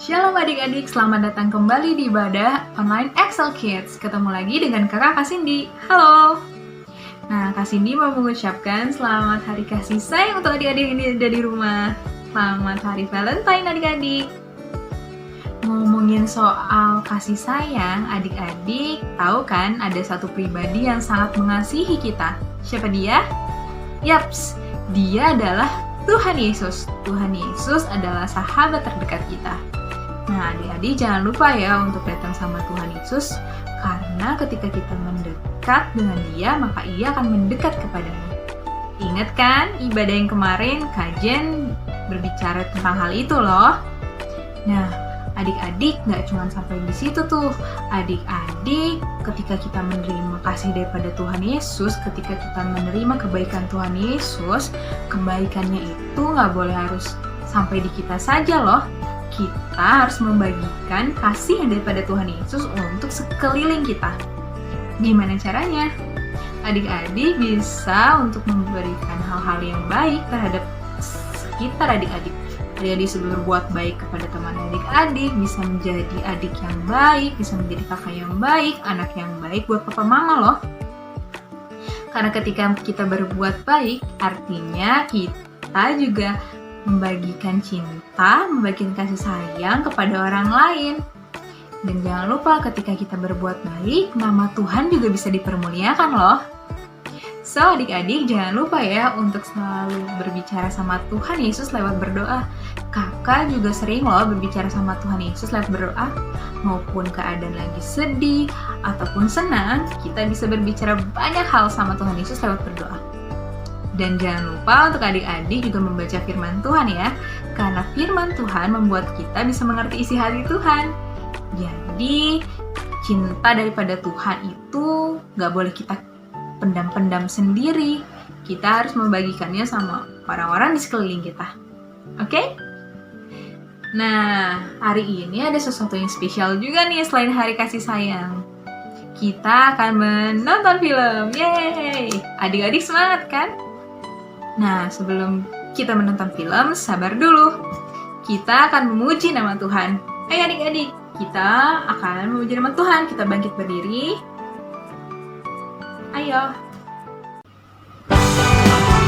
Shalom adik-adik, selamat datang kembali di ibadah online Excel Kids. Ketemu lagi dengan kakak Kak Cindy. Halo. Nah, Kak Cindy mau mengucapkan selamat hari kasih sayang untuk adik-adik yang ada di rumah. Selamat hari Valentine adik-adik. Ngomongin soal kasih sayang, adik-adik tahu kan ada satu pribadi yang sangat mengasihi kita. Siapa dia? Yaps, dia adalah Tuhan Yesus. Tuhan Yesus adalah sahabat terdekat kita. Nah, adik-adik jangan lupa ya untuk datang sama Tuhan Yesus, karena ketika kita mendekat dengan Dia, maka Ia akan mendekat kepadamu. Ingat kan ibadah yang kemarin, kajian berbicara tentang hal itu loh. Nah, adik-adik nggak cuma sampai di situ tuh. Adik-adik ketika kita menerima kasih daripada Tuhan Yesus, ketika kita menerima kebaikan Tuhan Yesus, kebaikannya itu nggak boleh harus sampai di kita saja loh. Kita harus membagikan kasih yang daripada Tuhan Yesus untuk sekeliling kita. Gimana caranya? Adik-adik bisa untuk memberikan hal-hal yang baik terhadap sekitar adik-adik. Adik-adik bisa berbuat baik kepada teman adik-adik, bisa menjadi adik yang baik, bisa menjadi kakak yang baik, anak yang baik buat papa mama loh. Karena ketika kita berbuat baik, artinya kita juga membagikan cinta, membagikan kasih sayang kepada orang lain. Dan jangan lupa ketika kita berbuat baik, nama Tuhan juga bisa dipermuliakan loh. So, adik-adik jangan lupa ya untuk selalu berbicara sama Tuhan Yesus lewat berdoa. Kakak juga sering loh berbicara sama Tuhan Yesus lewat berdoa. Maupun keadaan lagi sedih ataupun senang, kita bisa berbicara banyak hal sama Tuhan Yesus lewat berdoa. Dan jangan lupa untuk adik-adik juga membaca firman Tuhan ya, karena firman Tuhan membuat kita bisa mengerti isi hati Tuhan. Jadi, cinta daripada Tuhan itu gak boleh kita pendam-pendam sendiri. Kita harus membagikannya sama orang-orang di sekeliling kita. Oke? Nah, hari ini ada sesuatu yang spesial juga nih selain hari kasih sayang. Kita akan menonton film. Yeay! Adik-adik semangat kan? Nah, sebelum kita menonton film, sabar dulu. Kita akan memuji nama Tuhan. Ayo adik-adik, kita akan memuji nama Tuhan. Kita bangkit berdiri. Ayo. Dalam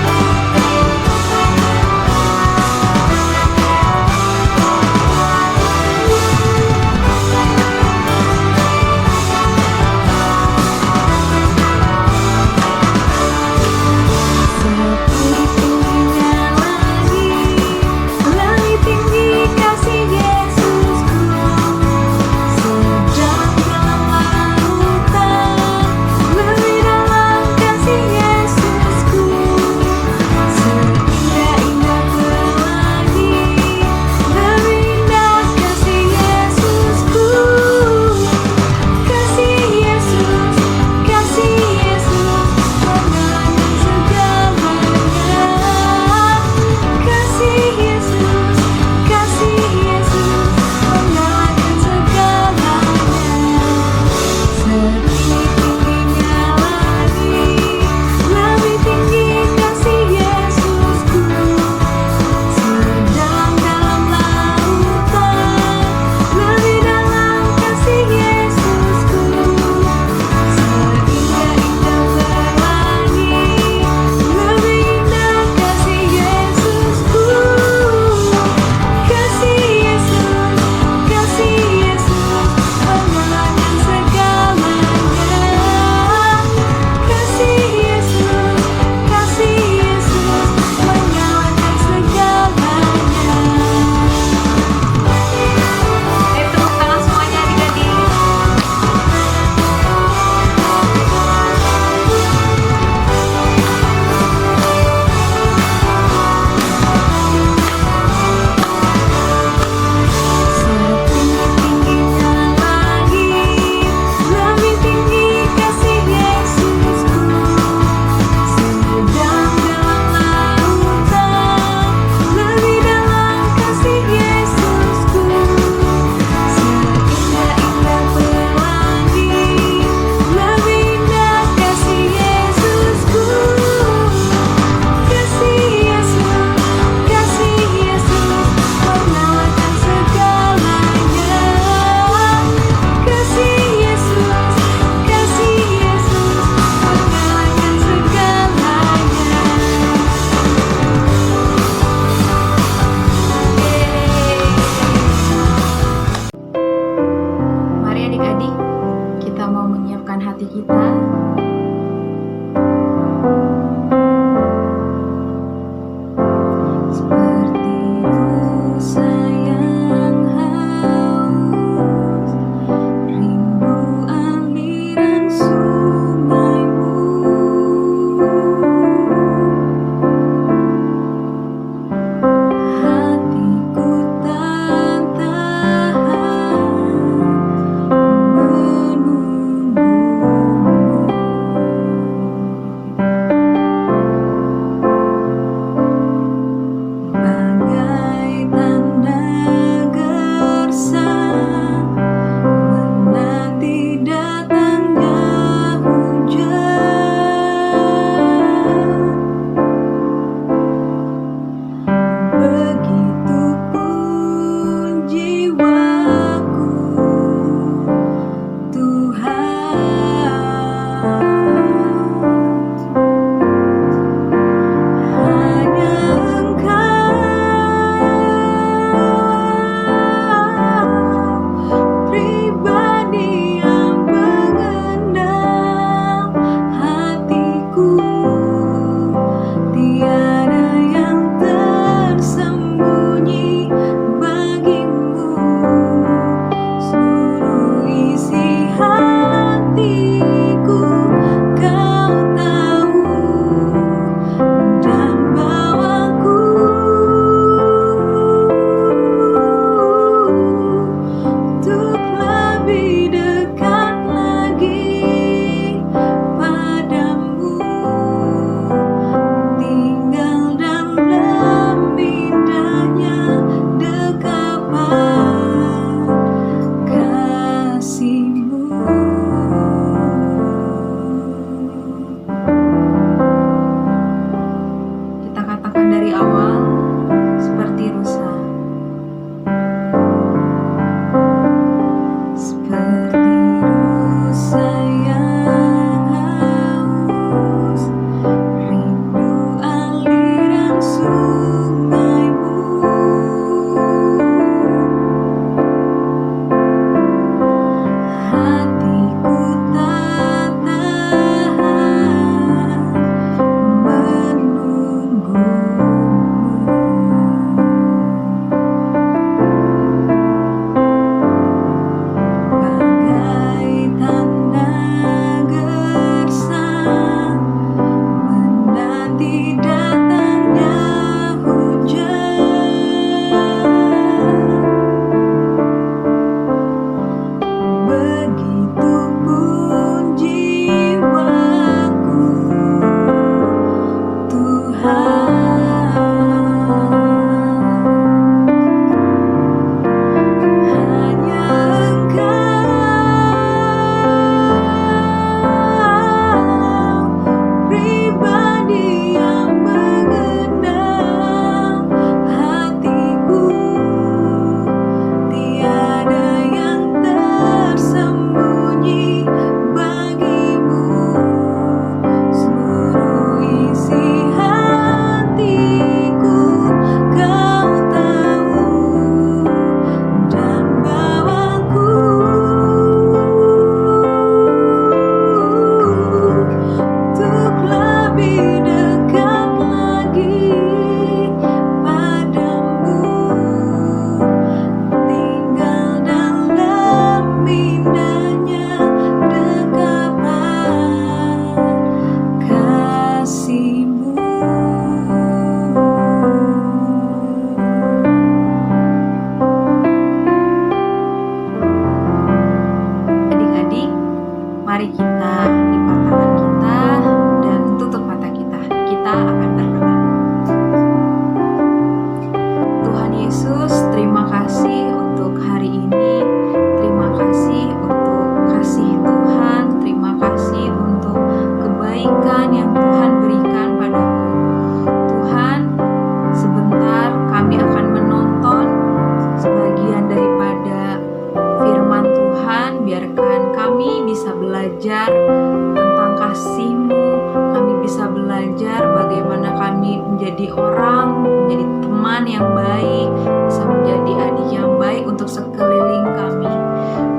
menjadi orang, menjadi teman yang baik, bisa menjadi adik yang baik untuk sekeliling kami.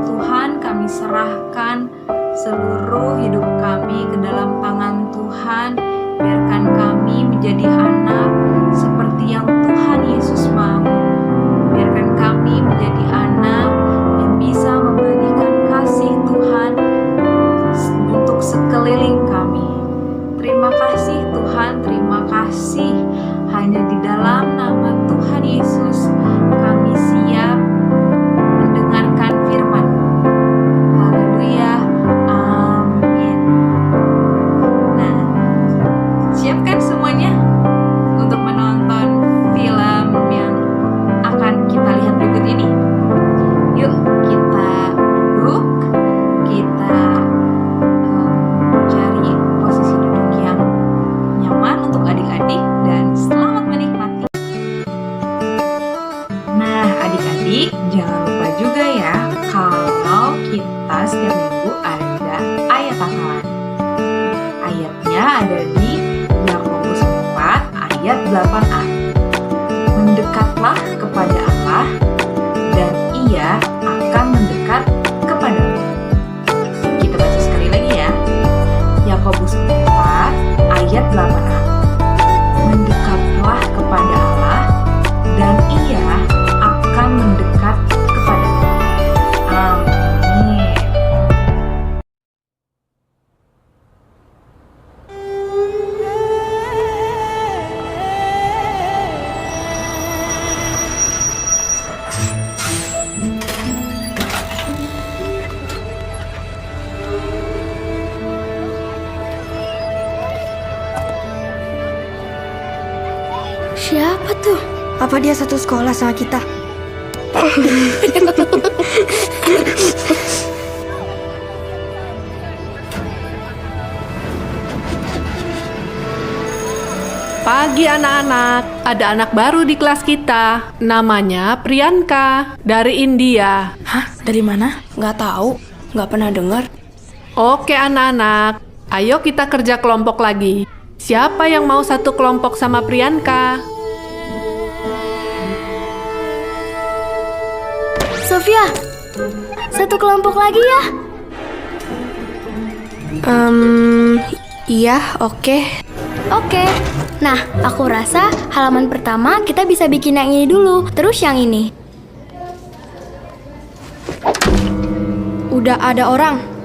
Tuhan, kami serahkan seluruh hidup kami ke dalam tangan Tuhan. Biarkan kami menjadi anak seperti yang Tuhan Yesus mau. Biarkan kami menjadi anak yang bisa membagikan kasih Tuhan untuk sekeliling kami. Terima kasih Tuhan, terima kasih. Hanya di dalam nama Tuhan Yesus kami siap mendengarkan firman. Haleluya, amin. Nah, siapkan semuanya untuk menonton film yang akan kita lihat berikut ini. Yuk kita duduk, kita cari posisi duduk yang nyaman untuk adik-adik dan selamat menikmati. Nah, adik-adik jangan lupa juga ya kalau kita setiap minggu ada ayat hafalan. Ayatnya ada di Yakobus 4 ayat 8a. Mendekatlah kepada Allah dan Ia akan mendekat kepadamu. Kita baca sekali lagi ya. Yakobus 4 ayat 8a. Mendekatlah kepada Allah dan Ia akan mendekat kepadamu. Amin. Siapa tuh? Apa dia satu sekolah sama kita? Pagi anak-anak, ada anak baru di kelas kita. Namanya Priyanka, dari India. Hah? Dari mana? Nggak tahu, nggak pernah dengar. Oke anak-anak, ayo kita kerja kelompok lagi. Siapa yang mau satu kelompok sama Priyanka? Sofia, satu kelompok lagi ya? Iya, oke. Oke. Nah, aku rasa halaman pertama kita bisa bikin yang ini dulu, terus yang ini. Udah ada orang.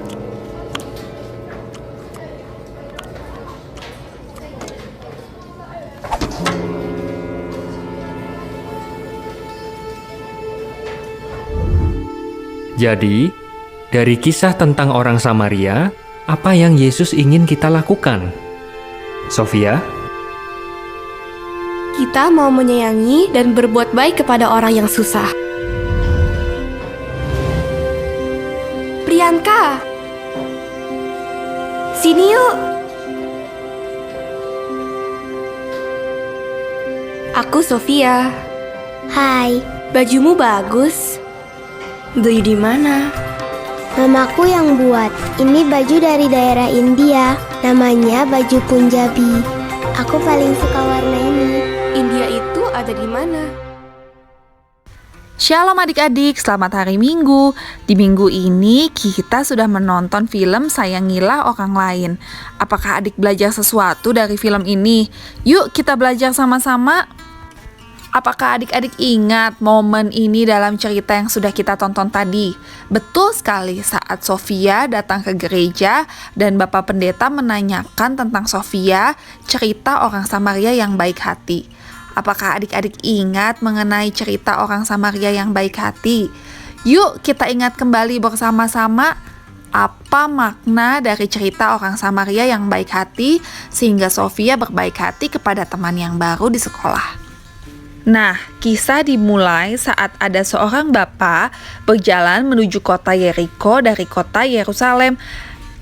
Jadi, dari kisah tentang orang Samaria, apa yang Yesus ingin kita lakukan? Sofia? Kita mau menyayangi dan berbuat baik kepada orang yang susah. Priyanka, sini yuk. Aku Sofia. Hai, Bajumu bagus. Beli di mana? mamaku yang buat. Ini baju dari daerah India, namanya baju Punjabi. Aku paling suka warna ini. India itu ada di mana? Shalom adik-adik, selamat hari Minggu. Di minggu ini kita sudah menonton film Sayangilah Orang Lain. Apakah adik belajar sesuatu dari film ini? Yuk kita belajar sama-sama. Apakah adik-adik ingat momen ini dalam cerita yang sudah kita tonton tadi? Betul sekali, saat Sofia datang ke gereja dan Bapak Pendeta menanyakan tentang Sofia, cerita orang Samaria yang baik hati. Apakah adik-adik ingat mengenai cerita orang Samaria yang baik hati? Yuk kita ingat kembali bersama-sama apa makna dari cerita orang Samaria yang baik hati sehingga Sofia berbaik hati kepada teman yang baru di sekolah. Nah, kisah dimulai saat ada seorang bapak berjalan menuju kota Yeriko dari kota Yerusalem,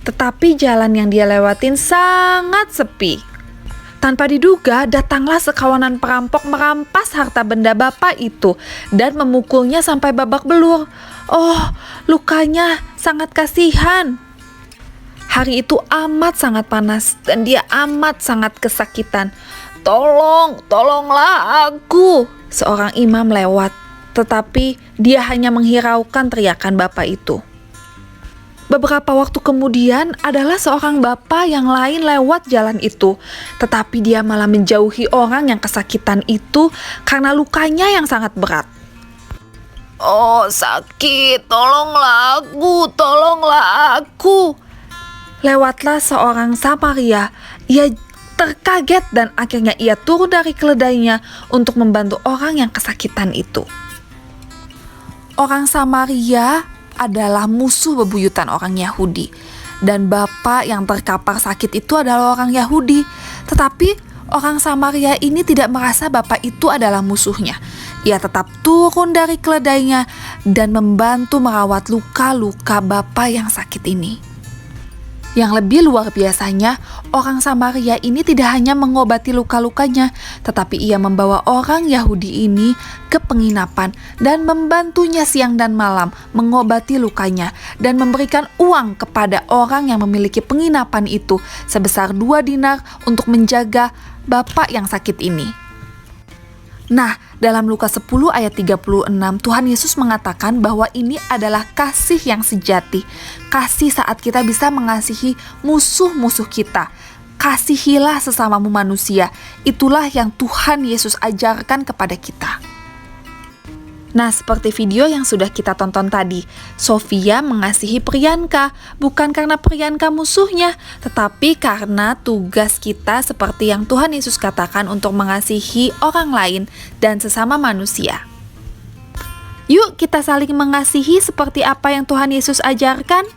tetapi jalan yang dia lewatin sangat sepi. Tanpa diduga, datanglah sekawanan perampok merampas harta benda bapak itu dan memukulnya sampai babak belur. Oh, lukanya sangat kasihan. Hari itu amat sangat panas dan dia amat sangat kesakitan. Tolonglah aku. Seorang imam lewat, tetapi dia hanya menghiraukan teriakan bapak itu. Beberapa waktu kemudian adalah seorang bapak yang lain lewat jalan itu, tetapi dia malah menjauhi orang yang kesakitan itu karena lukanya yang sangat berat. Oh, sakit, tolonglah aku. Lewatlah seorang Samaria. Ia terkaget dan akhirnya ia turun dari keledainya untuk membantu orang yang kesakitan itu. Orang Samaria adalah musuh bebuyutan orang Yahudi, dan bapak yang terkapar sakit itu adalah orang Yahudi. Tetapi orang Samaria ini tidak merasa bapak itu adalah musuhnya. Ia tetap turun dari keledainya dan membantu merawat luka-luka bapak yang sakit ini. Yang lebih luar biasanya, orang Samaria ini tidak hanya mengobati luka-lukanya, tetapi ia membawa orang Yahudi ini ke penginapan dan membantunya siang dan malam mengobati lukanya dan memberikan uang kepada orang yang memiliki penginapan itu sebesar 2 dinar untuk menjaga bapak yang sakit ini. Nah, dalam Lukas 10 ayat 36, Tuhan Yesus mengatakan bahwa ini adalah kasih yang sejati. Kasih saat kita bisa mengasihi musuh-musuh kita. Kasihilah sesamamu manusia. Itulah yang Tuhan Yesus ajarkan kepada kita. Nah, seperti video yang sudah kita tonton tadi, Sofia mengasihi Priyanka bukan karena Priyanka musuhnya, tetapi karena tugas kita seperti yang Tuhan Yesus katakan untuk mengasihi orang lain dan sesama manusia. Yuk kita saling mengasihi seperti apa yang Tuhan Yesus ajarkan.